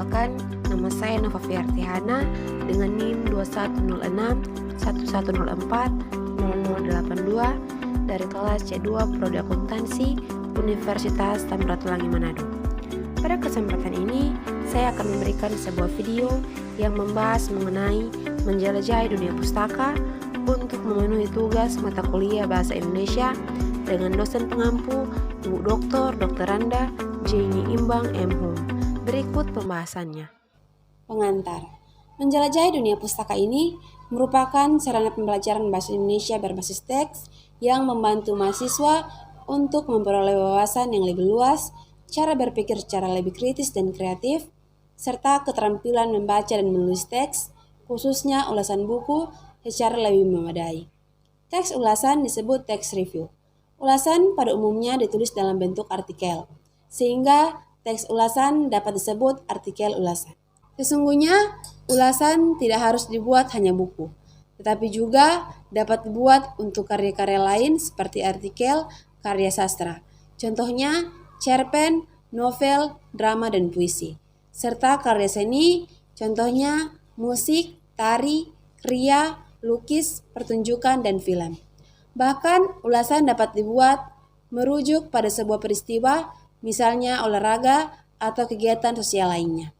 Perkenalkan, nama saya Nova Fiartihana dengan NIM 2106-1104-0082 dari kelas C2 Prodi Akuntansi Universitas Samratulangi Manado. Pada kesempatan ini, saya akan memberikan sebuah video yang membahas mengenai menjelajahi dunia pustaka untuk memenuhi tugas mata kuliah Bahasa Indonesia dengan dosen pengampu Ibu Dr. Randa Jenny Imbang M.Hum. Berikut pembahasannya. Pengantar. Menjelajahi dunia pustaka ini merupakan sarana pembelajaran bahasa Indonesia berbasis teks yang membantu mahasiswa untuk memperoleh wawasan yang lebih luas, cara berpikir secara lebih kritis dan kreatif, serta keterampilan membaca dan menulis teks, khususnya ulasan buku, secara lebih memadai. Teks ulasan disebut teks review. Ulasan pada umumnya ditulis dalam bentuk artikel, sehingga teks ulasan dapat disebut artikel ulasan. Sesungguhnya, ulasan tidak harus dibuat hanya buku, tetapi juga dapat dibuat untuk karya-karya lain seperti artikel, karya sastra. Contohnya, cerpen, novel, drama, dan puisi. Serta karya seni, contohnya musik, tari, kriya, lukis, pertunjukan, dan film. Bahkan, ulasan dapat dibuat merujuk pada sebuah peristiwa, misalnya olahraga atau kegiatan sosial lainnya.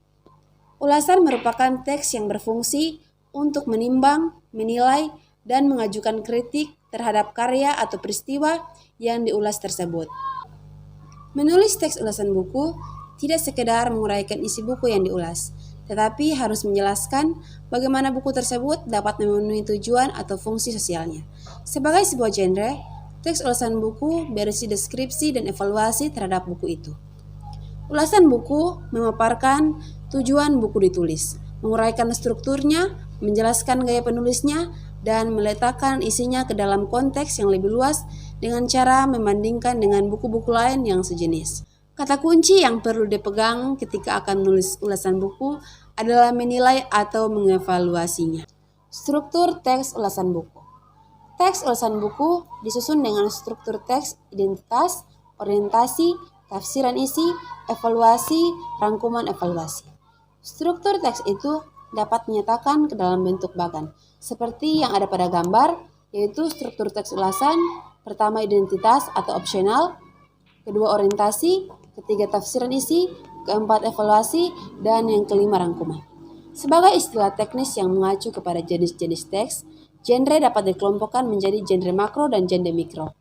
Ulasan merupakan teks yang berfungsi untuk menimbang, menilai, dan mengajukan kritik terhadap karya atau peristiwa yang diulas tersebut. Menulis teks ulasan buku tidak sekedar menguraikan isi buku yang diulas, tetapi harus menjelaskan bagaimana buku tersebut dapat memenuhi tujuan atau fungsi sosialnya. Sebagai sebuah genre, teks ulasan buku berisi deskripsi dan evaluasi terhadap buku itu. Ulasan buku memaparkan tujuan buku ditulis, menguraikan strukturnya, menjelaskan gaya penulisnya, dan meletakkan isinya ke dalam konteks yang lebih luas dengan cara membandingkan dengan buku-buku lain yang sejenis. Kata kunci yang perlu dipegang ketika akan menulis ulasan buku adalah menilai atau mengevaluasinya. Struktur teks ulasan buku. Teks ulasan buku disusun dengan struktur teks, identitas, orientasi, tafsiran isi, evaluasi, rangkuman evaluasi. Struktur teks itu dapat dinyatakan ke dalam bentuk bagan, seperti yang ada pada gambar, yaitu struktur teks ulasan, pertama identitas atau opsional, kedua orientasi, ketiga tafsiran isi, keempat evaluasi, dan yang kelima rangkuman. Sebagai istilah teknis yang mengacu kepada jenis-jenis teks, genre dapat dikelompokkan menjadi genre makro dan genre mikro.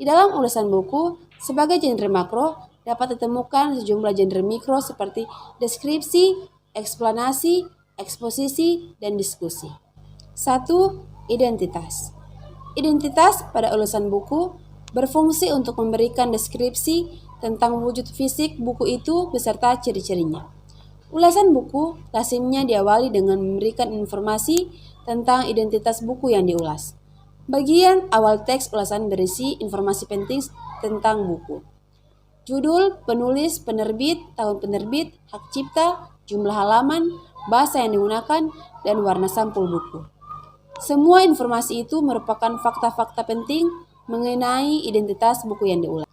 Di dalam ulasan buku, sebagai genre makro dapat ditemukan sejumlah genre mikro seperti deskripsi, eksplanasi, eksposisi, dan diskusi. 1. Identitas. Identitas pada ulasan buku berfungsi untuk memberikan deskripsi tentang wujud fisik buku itu beserta ciri-cirinya. Ulasan buku lazimnya diawali dengan memberikan informasi tentang identitas buku yang diulas. Bagian awal teks ulasan berisi informasi penting tentang buku. Judul, penulis, penerbit, tahun penerbit, hak cipta, jumlah halaman, bahasa yang digunakan, dan warna sampul buku. Semua informasi itu merupakan fakta-fakta penting mengenai identitas buku yang diulas.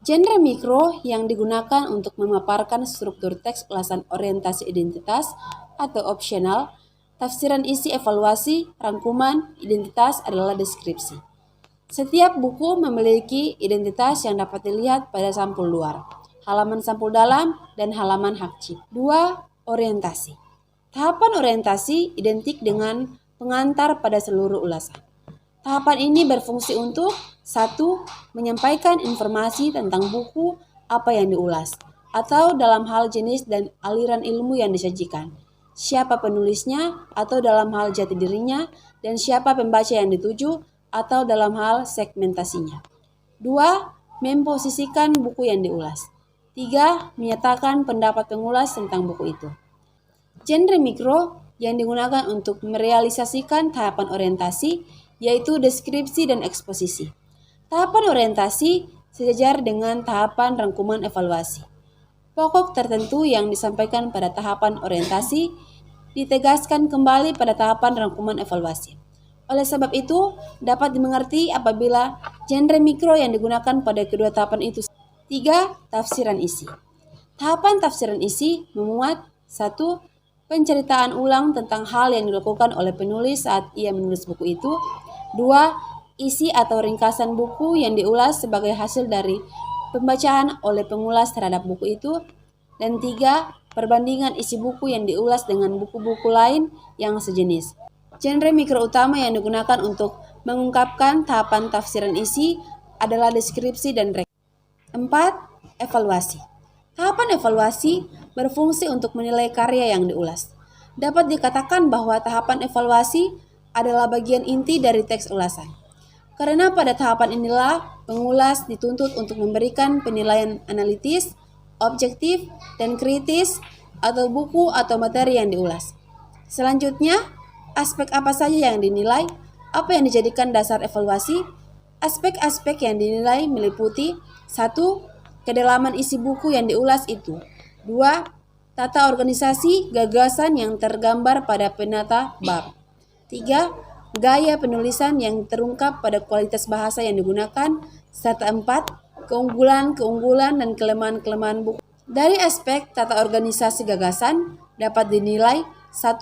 Genre mikro yang digunakan untuk memaparkan struktur teks ulasan orientasi identitas atau opsional, tafsiran isi evaluasi, rangkuman, identitas adalah deskripsi. Setiap buku memiliki identitas yang dapat dilihat pada sampul luar, halaman sampul dalam, dan halaman hak cipta. 2. Orientasi. Tahapan orientasi identik dengan pengantar pada seluruh ulasan. Tahapan ini berfungsi untuk 1. Menyampaikan informasi tentang buku apa yang diulas, atau dalam hal jenis dan aliran ilmu yang disajikan, siapa penulisnya atau dalam hal jati dirinya, dan siapa pembaca yang dituju atau dalam hal segmentasinya. 2. Memposisikan buku yang diulas. 3. Menyatakan pendapat pengulas tentang buku itu. Genre mikro yang digunakan untuk merealisasikan tahapan orientasi yaitu deskripsi dan eksposisi. Tahapan orientasi sejajar dengan tahapan rangkuman evaluasi. Pokok tertentu yang disampaikan pada tahapan orientasi ditegaskan kembali pada tahapan rangkuman evaluasi. Oleh sebab itu, dapat dimengerti apabila genre mikro yang digunakan pada kedua tahapan itu. 3. Tafsiran isi. Tahapan tafsiran isi memuat 1. Penceritaan ulang tentang hal yang dilakukan oleh penulis saat ia menulis buku itu. 2. Isi atau ringkasan buku yang diulas sebagai hasil dari pembacaan oleh pengulas terhadap buku itu. Dan 3. Perbandingan isi buku yang diulas dengan buku-buku lain yang sejenis. Genre mikro utama yang digunakan untuk mengungkapkan tahapan tafsiran isi adalah deskripsi dan 4. Evaluasi. Tahapan evaluasi berfungsi untuk menilai karya yang diulas. Dapat dikatakan bahwa tahapan evaluasi adalah bagian inti dari teks ulasan. Karena pada tahapan inilah pengulas dituntut untuk memberikan penilaian analitis, objektif, dan kritis atau buku atau materi yang diulas. Selanjutnya, aspek apa saja yang dinilai, apa yang dijadikan dasar evaluasi. Aspek-aspek yang dinilai meliputi 1. Kedalaman isi buku yang diulas itu. 2. Tata organisasi gagasan yang tergambar pada penata bab. 3. Gaya penulisan yang terungkap pada kualitas bahasa yang digunakan. Serta 4. Keunggulan-keunggulan dan kelemahan-kelemahan buku. Dari aspek tata organisasi gagasan dapat dinilai 1.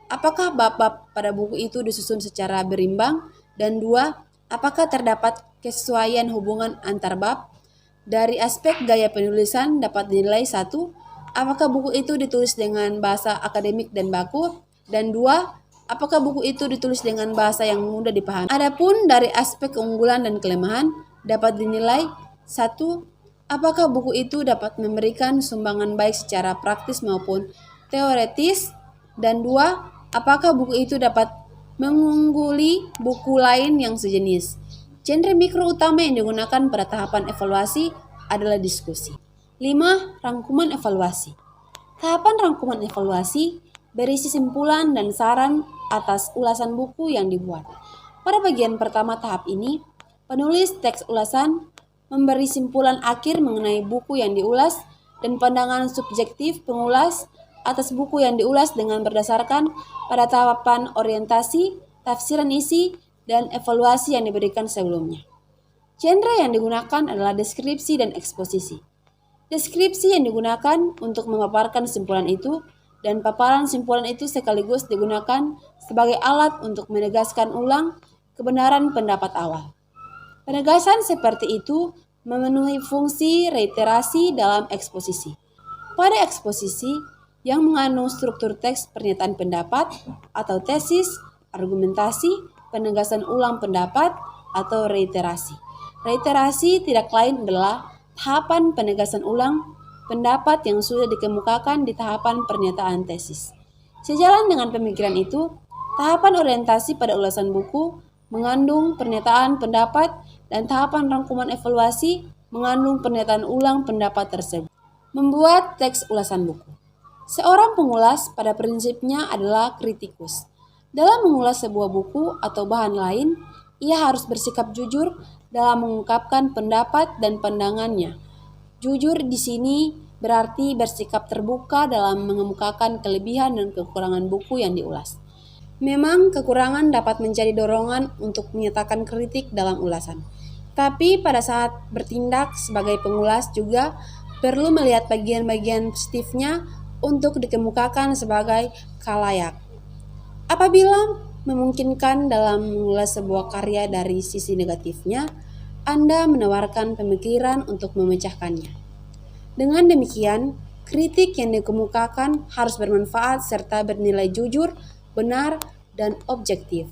Apakah bab-bab pada buku itu disusun secara berimbang? Dan 2. Apakah terdapat kesesuaian hubungan antar bab? Dari aspek gaya penulisan dapat dinilai 1. Apakah buku itu ditulis dengan bahasa akademik dan baku? Dan 2. Apakah buku itu ditulis dengan bahasa yang mudah dipahami? Adapun dari aspek keunggulan dan kelemahan dapat dinilai 1. Apakah buku itu dapat memberikan sumbangan baik secara praktis maupun teoretis? Dan 2. Apakah buku itu dapat mengungguli buku lain yang sejenis? Genre mikro utama yang digunakan pada tahapan evaluasi adalah diskusi. 5. Rangkuman evaluasi. Tahapan rangkuman evaluasi berisi simpulan dan saran atas ulasan buku yang dibuat. Pada bagian pertama tahap ini, penulis teks ulasan memberi simpulan akhir mengenai buku yang diulas dan pandangan subjektif pengulas atas buku yang diulas dengan berdasarkan pada tahapan orientasi, tafsiran isi, dan evaluasi yang diberikan sebelumnya. Genre yang digunakan adalah deskripsi dan eksposisi. Deskripsi yang digunakan untuk memaparkan simpulan itu, dan paparan simpulan itu sekaligus digunakan sebagai alat untuk menegaskan ulang kebenaran pendapat awal. Penegasan seperti itu memenuhi fungsi reiterasi dalam eksposisi. Pada eksposisi yang mengandung struktur teks pernyataan pendapat atau tesis, argumentasi, penegasan ulang pendapat, atau reiterasi. Reiterasi tidak lain adalah tahapan penegasan ulang pendapat yang sudah dikemukakan di tahapan pernyataan tesis. Sejalan dengan pemikiran itu, tahapan orientasi pada ulasan buku mengandung pernyataan pendapat dan tahapan rangkuman evaluasi mengandung pernyataan ulang pendapat tersebut. Membuat teks ulasan buku. Seorang pengulas pada prinsipnya adalah kritikus. Dalam mengulas sebuah buku atau bahan lain, ia harus bersikap jujur dalam mengungkapkan pendapat dan pandangannya. Jujur di sini berarti bersikap terbuka dalam mengemukakan kelebihan dan kekurangan buku yang diulas. Memang kekurangan dapat menjadi dorongan untuk menyatakan kritik dalam ulasan. Tapi pada saat bertindak sebagai pengulas juga perlu melihat bagian-bagian positifnya untuk dikemukakan sebagai khalayak. Apabila memungkinkan dalam mengulas sebuah karya dari sisi negatifnya, Anda menawarkan pemikiran untuk memecahkannya. Dengan demikian, kritik yang dikemukakan harus bermanfaat serta bernilai jujur, benar, dan objektif.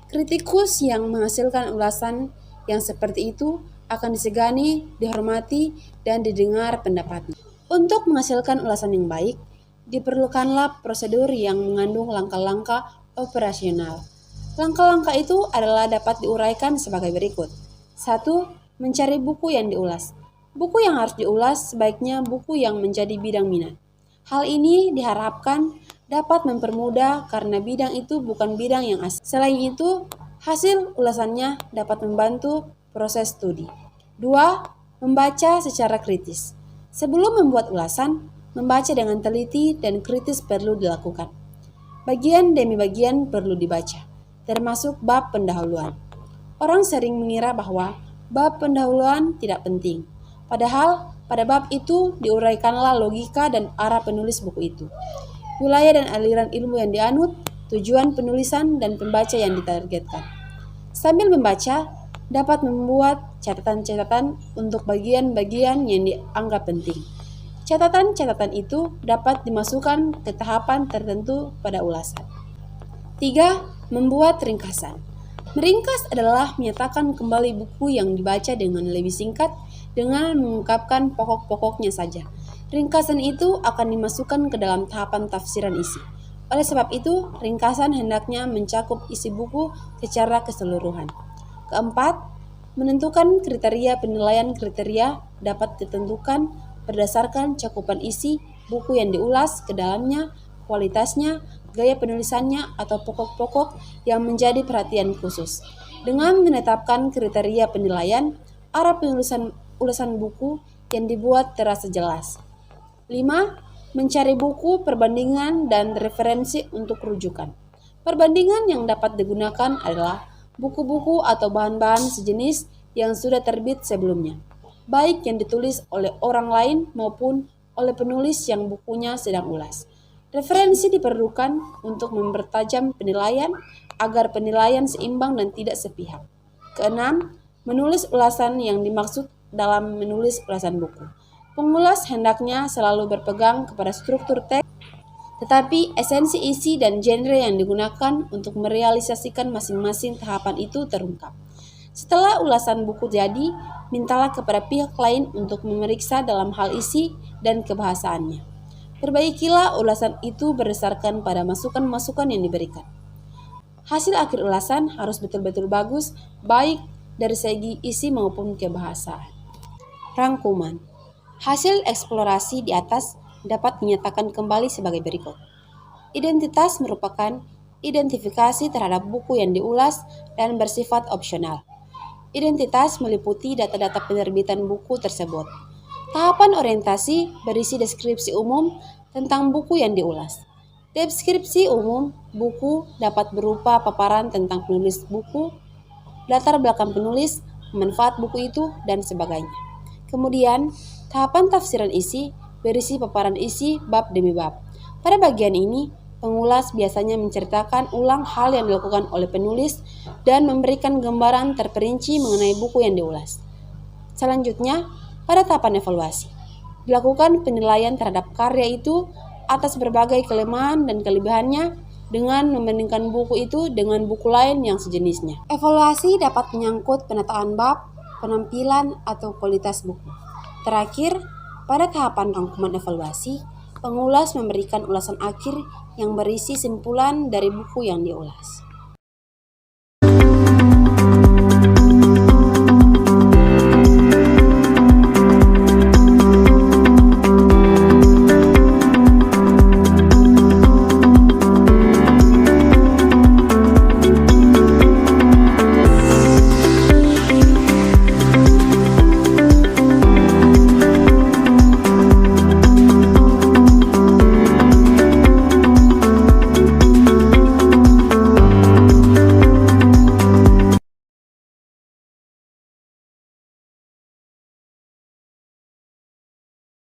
Kritikus yang menghasilkan ulasan yang seperti itu akan disegani, dihormati, dan didengar pendapatnya. Untuk menghasilkan ulasan yang baik, diperlukanlah prosedur yang mengandung langkah-langkah operasional. Langkah-langkah itu adalah dapat diuraikan sebagai berikut. 1. Mencari buku yang diulas. Buku yang harus diulas sebaiknya buku yang menjadi bidang minat. Hal ini diharapkan dapat mempermudah karena bidang itu bukan bidang yang asing. Selain itu, hasil ulasannya dapat membantu proses studi. 2. Membaca secara kritis. Sebelum membuat ulasan, membaca dengan teliti dan kritis perlu dilakukan. Bagian demi bagian perlu dibaca, termasuk bab pendahuluan. Orang sering mengira bahwa bab pendahuluan tidak penting, padahal Pada bab itu diuraikanlah logika dan arah penulis buku itu, wilayah dan aliran ilmu yang dianut, tujuan penulisan dan pembaca yang ditargetkan. Sambil membaca, dapat membuat catatan-catatan untuk bagian-bagian yang dianggap penting. Catatan-catatan itu dapat dimasukkan ke tahapan tertentu pada ulasan. 3. Membuat ringkasan. Meringkas adalah menyatakan kembali buku yang dibaca dengan lebih singkat dengan mengungkapkan pokok-pokoknya saja. Ringkasan itu akan dimasukkan ke dalam tahapan tafsiran isi. Oleh sebab itu, ringkasan hendaknya mencakup isi buku secara keseluruhan. Keempat, menentukan kriteria penilaian. Kriteria dapat ditentukan berdasarkan cakupan isi buku yang diulas ke dalamnya, kualitasnya, gaya penulisannya, atau pokok-pokok yang menjadi perhatian khusus. Dengan menetapkan kriteria penilaian, arah penulisan ulasan buku yang dibuat terasa jelas. 5. Mencari buku, perbandingan, dan referensi untuk rujukan. Perbandingan yang dapat digunakan adalah buku-buku atau bahan-bahan sejenis yang sudah terbit sebelumnya, baik yang ditulis oleh orang lain maupun oleh penulis yang bukunya sedang ulas. Referensi diperlukan untuk mempertajam penilaian agar penilaian seimbang dan tidak sepihak. Keenam, menulis ulasan yang dimaksud dalam menulis ulasan buku. Pengulas hendaknya selalu berpegang kepada struktur teks, tetapi esensi isi dan genre yang digunakan untuk merealisasikan masing-masing tahapan itu terungkap. Setelah ulasan buku jadi, mintalah kepada pihak lain untuk memeriksa dalam hal isi dan kebahasaannya. Perbaikilah ulasan itu berdasarkan pada masukan-masukan yang diberikan. Hasil akhir ulasan harus betul-betul bagus, baik dari segi isi maupun kebahasaan. Rangkuman. Hasil eksplorasi di atas dapat dinyatakan kembali sebagai berikut. Identitas merupakan identifikasi terhadap buku yang diulas dan bersifat opsional. Identitas meliputi data-data penerbitan buku tersebut. Tahapan orientasi berisi deskripsi umum tentang buku yang diulas. Deskripsi umum buku dapat berupa paparan tentang penulis buku, latar belakang penulis, manfaat buku itu, dan sebagainya. Kemudian, tahapan tafsiran isi berisi paparan isi bab demi bab. Pada bagian ini, pengulas biasanya menceritakan ulang hal yang dilakukan oleh penulis dan memberikan gambaran terperinci mengenai buku yang diulas. Selanjutnya, pada tahapan evaluasi, dilakukan penilaian terhadap karya itu atas berbagai kelemahan dan kelebihannya dengan membandingkan buku itu dengan buku lain yang sejenisnya. Evaluasi dapat menyangkut penataan bab, penampilan, atau kualitas buku. Terakhir, pada tahapan rangkuman evaluasi, pengulas memberikan ulasan akhir yang berisi simpulan dari buku yang diulas.